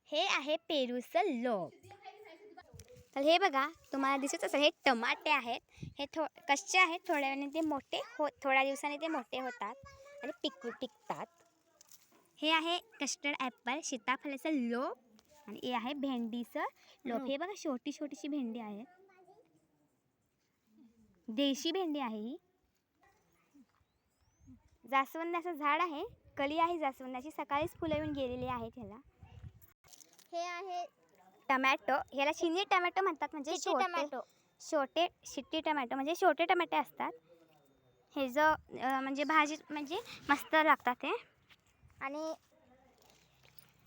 हे आहे पेरूचं लोप. तर हे बघा, तुम्हाला दिसत असेल हे टमाटे आहेत. हे कच्चे आहेत, थोड्या वेळाने ते मोठे थोड्या दिवसांनी ते मोठे होतात आणि पिकतात. हे आहे कस्टर्ड ॲपल, सीताफळाचं लोप आणि हे आहे भेंडीचं लोप. हे बघा छोटी छोटीशी भेंडी आहे, देशी भेंडी आहे ही. जास्वंदाचं झाड आहे, कली आहे जास्वंदाची, सकाळीच फुलं येऊन गेलेली आहेत ह्याला. हे आहे टमॅटो, ह्याला चिनी टमॅटो म्हणतात, म्हणजे छोटे शिट्टी टमॅटो म्हणजे छोटे टमॅटे असतात. हे जो म्हणजे भाजी म्हणजे मस्त लागतात ते.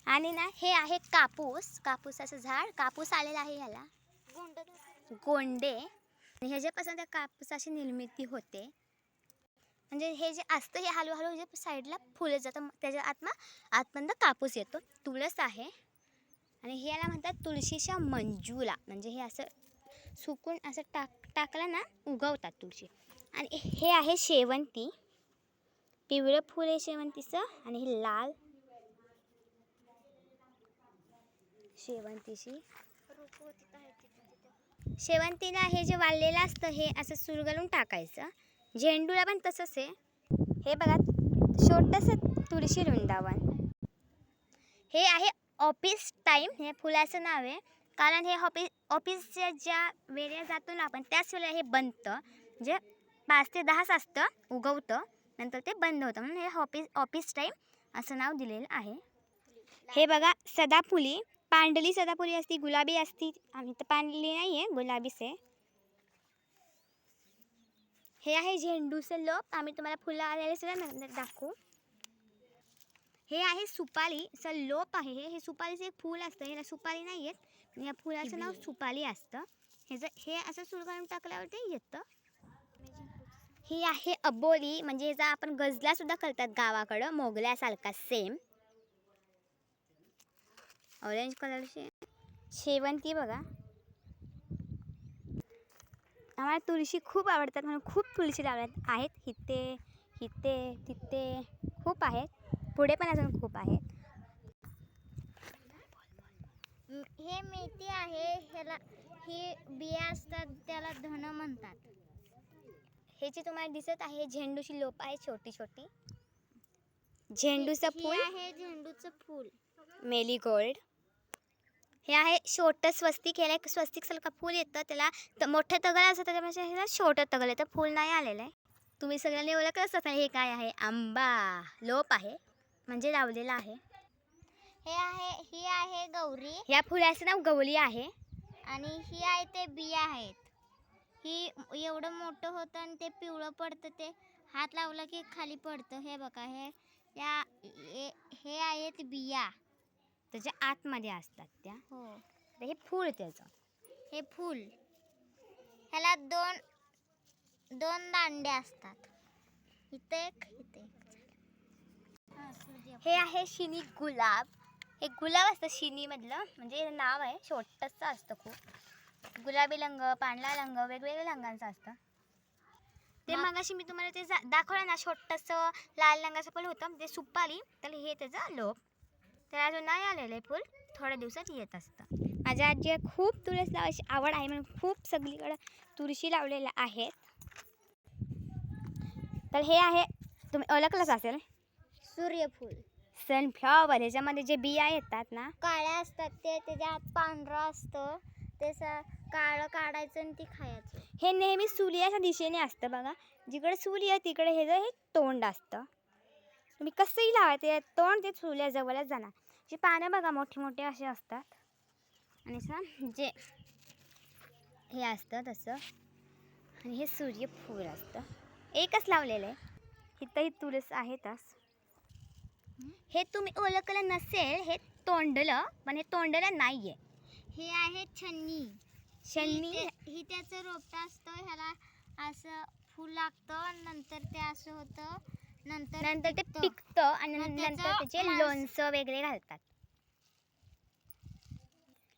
आणि ना हे आहे कापूसाचं झाड. कापूस आलेला आहे ह्याला गोंडे. आणि ह्याच्यापासून त्या कापूसाची निर्मिती होते. म्हणजे हे जे असतं हे हळूहळू जे साईडला फुलं जातं, त्याच्या आतमध्ये कापूस येतो. तुळस आहे आणि हे याला म्हणतात तुळशीच्या मंजूला. म्हणजे हे असं सुकून असं टाकलं ना उगवतात तुळशी. आणि हे आहे शेवंती, पिवळं फूल आहे शेवंतीचं आणि हे लाल शेवंतीला हे जे वाळलेलं असतं हे असं सुरगळून टाकायचं. झेंडूला पण तसंच आहे. हे बघा छोटंसं तुळशी वृंदावन. हे आहे ऑफिस टाईम, हे फुलाचं नाव आहे कारण हे ऑफिसच्या ज्या वेळेला जातो ना आपण त्याच वेळेला हे बनतं. म्हणजे 5 ते 10 असतं, उगवतं, नंतर ते बंद होतं, म्हणून हे ऑफिस टाईम असं नाव दिलेलं आहे. हे बघा सदाफुली, पांढरी सदाफुली असती, गुलाबी असती. आम्ही तर पांढरी नाही आहे, गुलाबीच आहे. हे आहे झेंडूचं लोप. आम्ही तुम्हाला फुलं आलेले सुद्धा दाखवू. हे आहे सुपारीचं लोप आहे. हे सुपारीचं एक फूल असतं, ह्याला सुपारी नाही येत, या फुलाचं नाव सुपारी असतं. हे असं सुरगाळून टाकल्यावर ते येतं. ही आहे अबोली, म्हणजे ह्याचा आपण गजला सुद्धा करतात गावाकडं, मोगऱ्यासारखा सेम. ऑरेंज कलरची शेवंती बघा. आम्हाला तुळशी खूप आवडतात म्हणून खूप तुळशी लावल्यात आहेत. तिथे खूप आहेत, पुढे पण अजून खूप आहेत. हे मेथी आहे, ह्याला ही बिया असतात, त्याला धन म्हणतात. हे जे तुम्हाला दिसत आहे झेंडूची लोप आहे, छोटी छोटी. झेंडूचं फूल आहे झेंडूचं फूल, मेरीगोल्ड. हे आहे छोटं स्वस्तिक. ह्याला एक स्वस्तिक सारखं फूल येतं, त्याला मोठं तगल असतं, त्याच्यापेक्षा ह्याला छोटं तगल येतं, फूल नाही आलेलं आहे. तुम्ही सगळ्यांनी ओळखलं असतं. हे काय आहे? आंबा लोप आहे, म्हणजे लावलेला आहे. ही आहे गौरी. या फुलाचं नाव गवली आहे. आणि ही आहे ते बिया आहेत. ही एवढं मोठं होतं आणि ते पिवळं पडतं, ते हात लावला की खाली पडतं. हे बघा, हे आहेत बिया, त्याच्या आतमध्ये असतात त्या. हो. हे फूल त्याचं. हे फूल, ह्याला दोन दांडे असतात, इथे एक. हे आहे शिनी गुलाब. हे गुलाब असतं शिनीमधलं, म्हणजे नाव आहे, छोटंसं असतं खूप. गुलाबी रंग, पांढरा रंग, वेगवेगळ्या रंगांचं असतं ते. मगाशी मी तुम्हाला ते दाखवलं ना, छोटंसं लाल रंगाचं फूल होतं, ते सुपारी. तर हे त्याचं लोप. तर अजून नाही आलेलं आहे फूल, थोड्या दिवसात येत असतं. माझ्या आजी खूप तुळस लावायची आवड आहे म्हणून खूप सगळीकडं तुळशी लावलेल्या आहेत. तर हे आहे, तुम्ही ओळखलंच असेल, सूर्यफूल, सनफ्लॉवर. ह्याच्यामध्ये जे बिया येतात ना काळ्या असतात, ते त्याच्या आत पांढरं असतं, ते काळं काढायचं आणि ती खायचं. हे नेहमी सूर्याच्या दिशेने असतं बघा, जिकडे सूर्य तिकडे हे तोंड असतं. तुम्ही कसंही लावा, ते तोंड ते सूर्याजवळच जाणार. जे पानं बघा मोठे मोठे असे असतात, आणि जे हे असतं तसं. आणि हे सूर्यफूल असतं, एकच लावलेलं आहे. इथंही तुळस आहेतच. हे तुम्ही ओळखलं नसेल, हे तोंडलं, पण हे तोंडलं नाही आहे. हे आहे छन्नी. ही त्याचं रोपटं असतं, ह्याला असं फूल लागतं, नंतर ते असं होतं, नंतर ते पिकतं आणि नंतर त्याचे लोणचं वगैरे घालतात.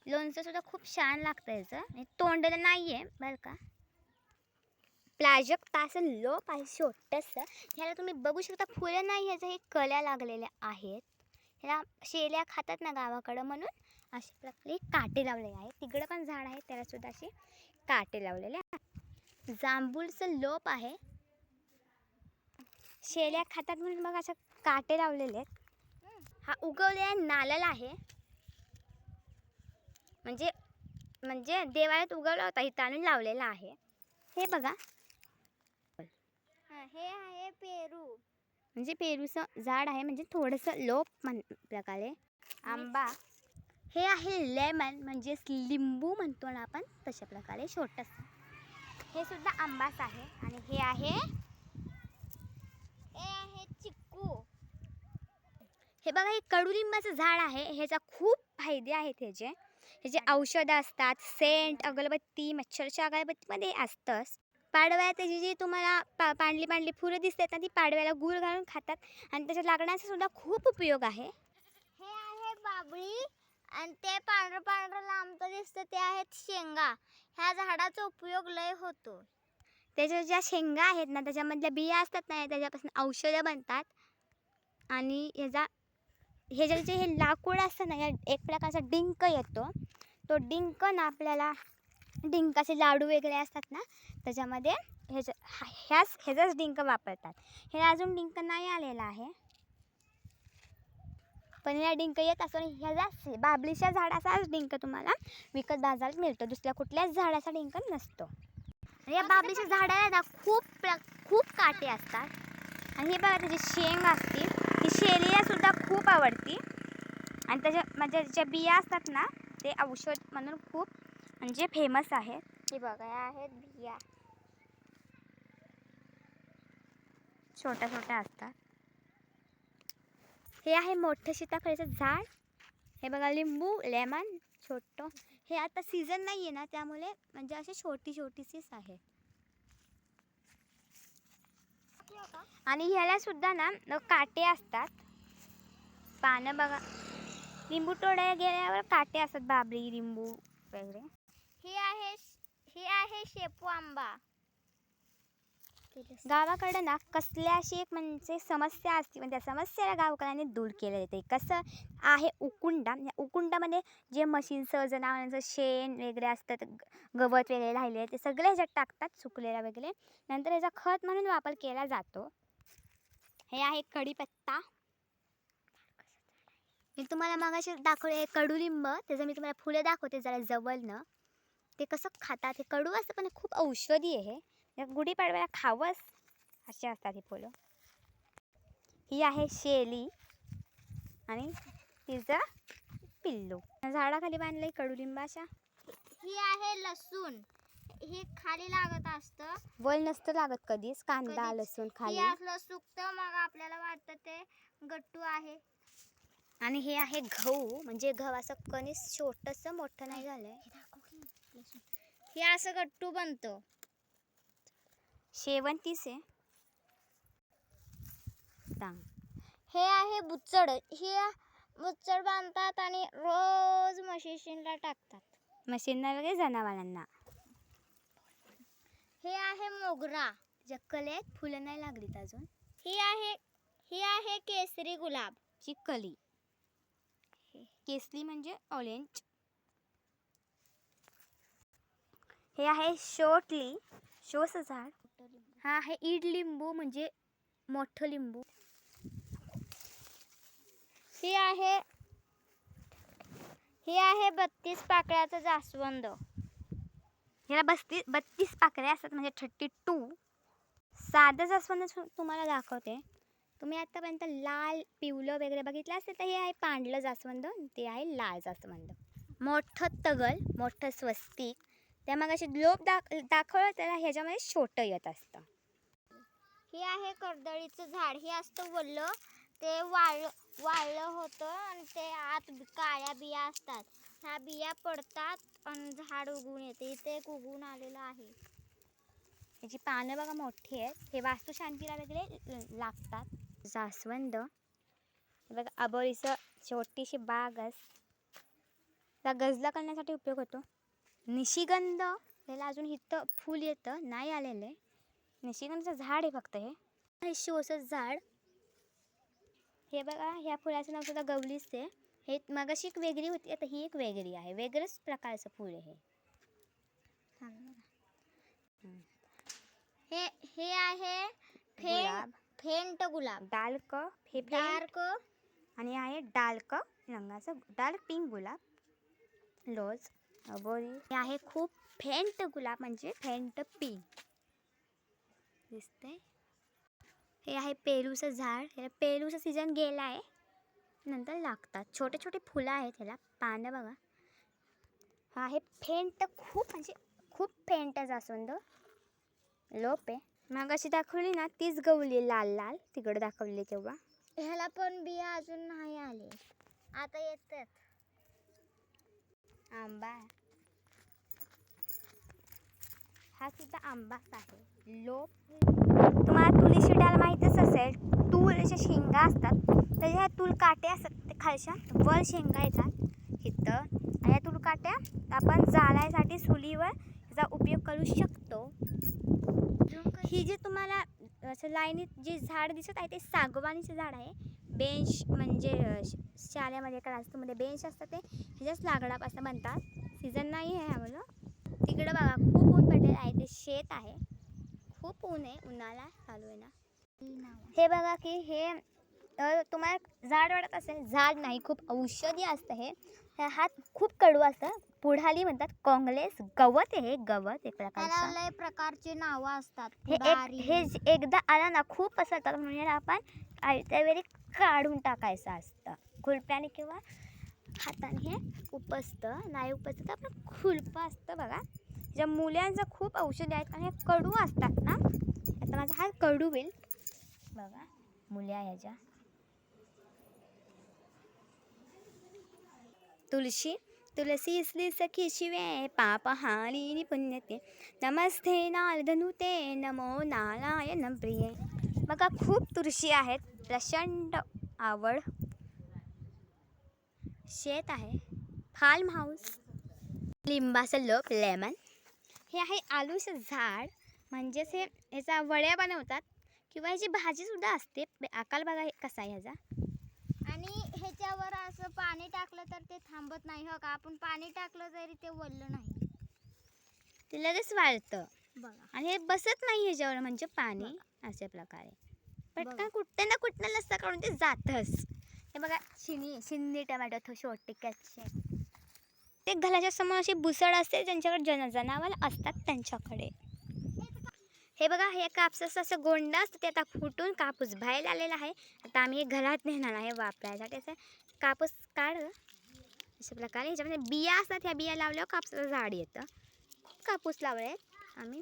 लोणचं सुद्धा खूप छान लागतं याचं. तोंडलं नाही आहे बरं का. प्राजक्ताचं लोप आहे छोटंसं. ह्याला तुम्ही बघू शकता, फुलं नाही, ह्याचं हे कळ्या लागलेल्या आहेत. ह्याला शेल्या खातात ना गावाकडं, म्हणून असे प्रकारे काटे लावलेले आहेत. तिकडं पण झाड आहे, त्याला सुद्धा असे काटे लावलेले आहेत. जांभूळचं लोप आहे, शेल्या खातात म्हणून मग असं काटे लावलेले आहेत. हा उगवलेला नारळ आहे, म्हणजे देवाळ्यात उगवला होता, इथं आणून लावलेला आहे. हे बघा, हे आहे पेरू. म्हणजे पेरूचं झाड आहे, म्हणजे थोडंसं लोप प्रकारे. आंबा, हे आहे लेमन, म्हणजे लिंबू म्हणतो ना आपण, तशा प्रकारे छोटंसं. हे सुद्धा आंबाच आहे. आणि हे आहे चिक्कू. हे बघा, हे कडुलिंबाचं झाड आहे. ह्याचा खूप फायदे आहेत. ह्याचे औषधं असतात, सेंट, अगरबत्ती, मच्छरच्या अगरबत्तीमध्ये असतंच. पाडव्यात त्याची जी तुम्हाला पांढरी पांढरी फुलं दिसतात ना, ती पाडव्याला गूळ घालून खातात. आणि त्याच्या लागण्याचा सुद्धा खूप उपयोग आहे. हे आहे बाबळी, आणि ते पांढरं पांढरं लांब दिसतं ते आहेत शेंगा. ह्या झाडाचा उपयोग लय होतो. त्याच्या ज्या शेंगा आहेत ना, त्याच्यामधल्या बिया असतात ना, त्याच्यापासून औषधं बनतात. आणि ह्याचं जे हे लाकूड असतं ना, एक प्रकारचा डिंक येतो. तो डिंक ना आपल्याला, डिंकाचे लाडू वगैरे असतात ना, त्याच्यामध्ये ह्याचाच डिंक वापरतात. हे अजून डिंक नाही आलेला आहे, पण ह्या डिंक येत असून ह्याचा बाबळीच्या झाडाचाच डिंक तुम्हाला विकत बाजारात मिळतो. दुसऱ्या कुठल्याच झाडाचा डिंक नसतो. या बाबळीच्या झाडाला ना खूप काटे असतात. आणि हे बघा, त्याची शेंग असते, ती शेलीला सुद्धा खूप आवडती. आणि म्हणजे ज्या बिया असतात ना, ते औषध म्हणून खूप म्हणजे फेमस आहेत. हे बघा, या आहेत बिया. छोट्या छोट्या असतात. हे आहे मोठं सीताफळाचं झाड. हे बघा, लिंबू, लेमन छोटं. हे आता सीझन नाही आहे ना, त्यामुळे म्हणजे असे छोटीशीच आहे. आणि ह्याला सुद्धा ना काटे असतात. पानं बघा, लिंबू तोडायला गेल्यावर काटे असतात, बाबळी, लिंबू वगैरे. ही आहे शेपू आंबा. गावाकडं ना कसल्याशी एक म्हणजे समस्या असते, म्हणजे त्या समस्याला गावकऱ्यांनी दूर केलं जाते. कसं आहे, उकुंडा. या उकुंडामध्ये जे म्हशींचं, जनावरांचं शेण वगैरे असतं, गवत वगैरे राहिले, ते सगळे ह्याच्यात टाकतात, सुकलेला वगैरे. नंतर ह्याचा खत म्हणून वापर केला जातो. हे आहे कढीपत्ता. मी तुम्हाला मगाशी दाखवले कडुलिंब, त्याचं मी तुम्हाला फुलं दाखवते जरा जवळनं. ते कसं खातात, हे कडू असतं पण खूप औषधी आहे. गुढीपाडव्याला खावंच असे असतात ही फुलं. ही आहे शेली आणि तिचं पिल्लू. झाडाखाली बांधलंय कडुलिंबाच्या. ही आहे लसूण. हे खाली लागत असतं, वल नसतं लागत कधीच. कांदा, लसूण खाली. हे असलं सुकतं, मग आपल्याला वाटतं ते गट्टू आहे. आणि हे आहे गहू, म्हणजे गव्हाचं कणीस छोटंसं, मोठं नाही झालंय. हे असं गट्टू बनतं. शेवंतीच आहे. हे आहे बुचड. हे बुचड बांधतात आणि रोज म्हशीला टाकतात. मशीनला वगैरे, जनावरांना. हे आहे मोगरा. कलेत फुलं नाही लागलीत अजून. ही आहे केसरी गुलाब ची कली. केसरी म्हणजे ऑरेंज. हे आहे शोटली, शोचं झाड. हा आहे ईड लिंबू, म्हणजे मोठं लिंबू. ही आहे 32 पाकळ्याचं जास्वंद. ह्याला 32 पाकळ्या असतात, म्हणजे 32. साधं जास्वंद तुम्हाला दाखवते. तुम्ही आतापर्यंत लाल, पिवलं वगैरे बघितलं असेल, तर हे आहे पांढरं जास्वंद, ते आहे लाल जास्वंद. मोठं तगल, मोठं स्वस्तिक. त्या मग अशी लोप दाखवलं, त्याला ह्याच्यामध्ये छोटं येत असतं. हे आहे कर्दळीचं झाड. हे असतं वल्लं, ते वाळलं होतं आणि ते आत काळ्या बिया असतात. ह्या बिया पडतात आणि झाड उगवून येते. इथे एक उगवून आलेलं आहे. ह्याची पानं बघा मोठी आहेत. हे वास्तुशांतीला वगैरे लागतात. जास्वंद, बघा, आबोळीचं छोटीशी बागच. त्या गजला करण्यासाठी उपयोग होतो. निशिगंध, त्याला अजून इथं फूल येतं, नाही आलेलं. निशिगंधाचं झाड आहे फक्त. हे शोचं झाड. हे बघा, ह्या फुलाचं नाव सुद्धा गवलीच आहे. हे मगाशी एक वेगळी होती, आता ही एक वेगळी आहे. वेगळंच प्रकारचं फूल आहे हे. हे आहे गुलाब. फेंट गुलाब. डार्क हे डार्क आणि आहे डार्क रंगाचं डार्क पिंक गुलाब रोज अबोरी. हे आहे खूप फेंट गुलाब म्हणजे फेंट पिंक दिसतंय. हे आहे पेरूचं झाड. ह्याला पेरूचं सीझन गेला आहे, नंतर लागतात. छोटे छोटे फुलं आहेत, ह्याला पानं बघा. हा आहे फेंट, खूप म्हणजे खूप फेंट जास्वंद लोप आहे. मग अशी दाखवली ना तीच गवली लाल लाल तिकडे दाखवली तेव्हा. ह्याला पण बिया अजून नाही आले, आता येतात. आंबा, हा सुद्धा आंबाच आहे. लोप. तुम्हाला तुळशी डाळ माहीतच असेल. तूळच्या शेंगा असतात, त्याच्या तूळ काटे असतात, ते खालच्या वर शेंगा येतात इथं. आणि या तूळ काट्या आपण जाळायसाठी चुलीवर त्याचा उपयोग करू शकतो. ही जी तुम्हाला असं लाईनीत जे झाड दिसत आहे ते सागवानीचं झाड आहे. बेंच म्हणजे शाळेमध्ये क्लासमध्ये बेंच असतात ते ह्याच्याच लाकडापासून बनतात. सीझन नाही आहे आम्हाला. तिकडं बघा खूप ऊन पडलेलं आहे, ते शेत आहे. खूप ऊन आहे, उन्हाळा चालू आहे ना. हे बघा की हे तुम्हाला झाड वाटत असेल, झाड नाही, खूप औषधी असतं हे. हात खूप कडू असतं. पुढाली म्हणतात, काँग्रेस गवत आहे. हे गवत एक प्रकारचं. लय प्रकारचे नावं असतात. हे एकदा आलं ना खूप असतात, म्हणजे आपण आयत्या वेळी काढून टाकायचं असतं खुरप्याने किंवा हाताने. हे उपसतं, नाही उपसतं तर आपण खुरपं असतं बघा. ज्या मुलांचं खूप औषधी आहेत आणि हे कडू असतात ना. आता माझा हात कडू होईल बघा. मुल्या ह्याच्या तुळशी. तुलसी इसली सखी शिवे पाप हानी पुण्यते. नमस्ते नारदनुते नमो नारायण प्रिये. बघा खूप तुळशी आहेत, प्रचंड आवड. शेत आहे, फार्म हाऊस. लिंबाचं लोप लेमन. हे आहे आलूचं झाड, म्हणजेच हे ह्याचा वड्या बनवतात किंवा ह्याची भाजीसुद्धा असते. आकार बघा कसा आहे ह्याचा. आणि ह्याच्यावर असं पाणी टाकलं तर ते थांबत नाही हो का. आपण पाणी टाकलं तरी ते वळलं नाही, ते लगेच वाळतं बघा. आणि हे बसत नाही ह्याच्यावर, म्हणजे पाणी अशा प्रकारे पटकन कुठं ना कुठं नसतं काढून ते जातंच. हे बघा शिंदी टमॅटो छोटे कच्चे. ते घराच्या समोर अशी बुसड असते, ज्यांच्याकडे जनावर असतात त्यांच्याकडे. हे बघा, हे कापसाचं असं गोंड असतं, ते आता फुटून कापूस बाहेर आलेला आहे. आता आम्ही हे घरात नेणार आहे वापरायसाठी. असं कापूस काढ अशा प्रकारे. ह्याच्यामध्ये बिया असतात, ह्या बिया लावल्यावर कापसाचं झाड येतं. खूप कापूस लावले आहेत आम्ही,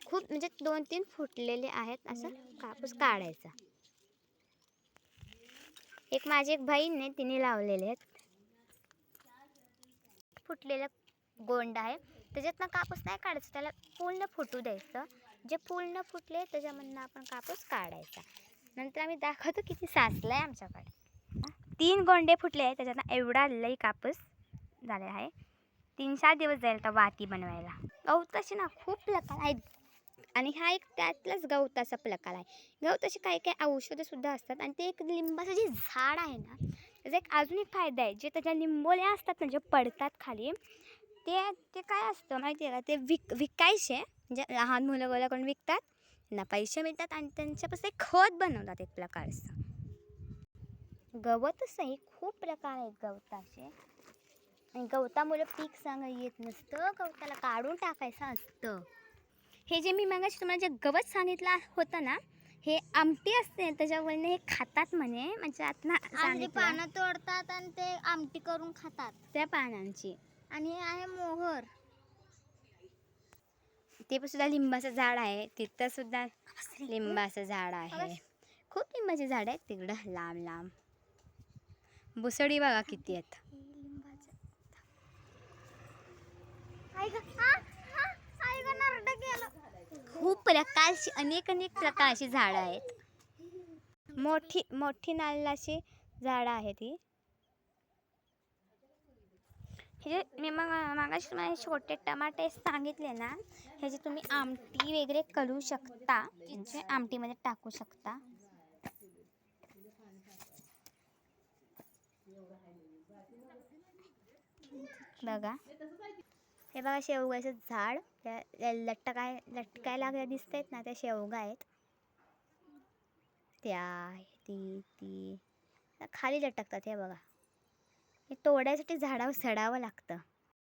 खूप म्हणजे 2-3 फुटलेले आहेत. असं कापूस काढायचा. एक माझी एक बहीण तिने लावलेले आहेत. फुटलेलं गोंड आहे, त्याच्यातनं कापूस नाही काढायचं, त्याला पूर्ण फुटू द्यायचं. जे पूर्ण फुटले त्याच्यामधनं आपण कापूस काढायचा. नंतर आम्ही दाखवतो किती साचलं आहे आमच्याकडे. 3 गोंडे फुटले आहेत, त्याच्यातनं एवढा लई कापूस झालेला आहे. 3-4 दिवस जाईल तर वाती बनवायला. गवताचे ना खूप प्रकार आहेत, आणि हा एक त्यातलाच गवताचा प्रकार आहे. गवताचे काही काही औषधंसुद्धा असतात. आणि ते एक लिंबाचं जे झाड आहे ना, त्याचा एक अजून एक फायदा आहे. जे त्याच्या लिंबोल्या असतात ना, जे पडतात खाली, ते काय असतं माहिती आहे का, ते विकायचे. म्हणजे लहान मुलं गोळा करून विकतात, त्यांना पैसे मिळतात आणि त्यांच्यापासून एक खत बनवतात एक प्रकारचं. गवतच नाही, खूप प्रकार आहेत गवताचे. आणि गवतामुळे पीक चांगलं येत नसतं, गवताला काढून टाकायचं असतं. हे जे मी मगाशी तुम्हाला जे गवत सांगितलं होतं ना, हे आमटी असते, त्याच्यावरनं हे खातात म्हणे. म्हणजे आता पानं तोडतात आणि ते आमटी करून खातात त्या पानांची. आणि हे आहे मोहर. ते पण सुद्धा लिंबाचं झाड आहे. तिथं सुद्धा लिंबाचं झाड आहे. खूप लिंबाचे झाड आहेत तिकडं लांब लांब. बुसडी बघा किती आहेत. खूप प्रकारची अनेक प्रकारची झाडं आहेत. मोठी नारळाची झाडं आहेत ही. हे मी मागाशी तुम्हाला छोटे टमाटे सांगितले ना, ह्याची तुम्ही आमटी वगैरे करू शकता, म्हणजे आमटीमध्ये टाकू शकता. बघा हे बघा शेवगाचं झाड लटकायला दिसत आहेत ना, त्या शेवगा आहेत त्या ती खाली लटकतात. हे बघा हे तोडायसाठी झाडावर चढावं लागतं.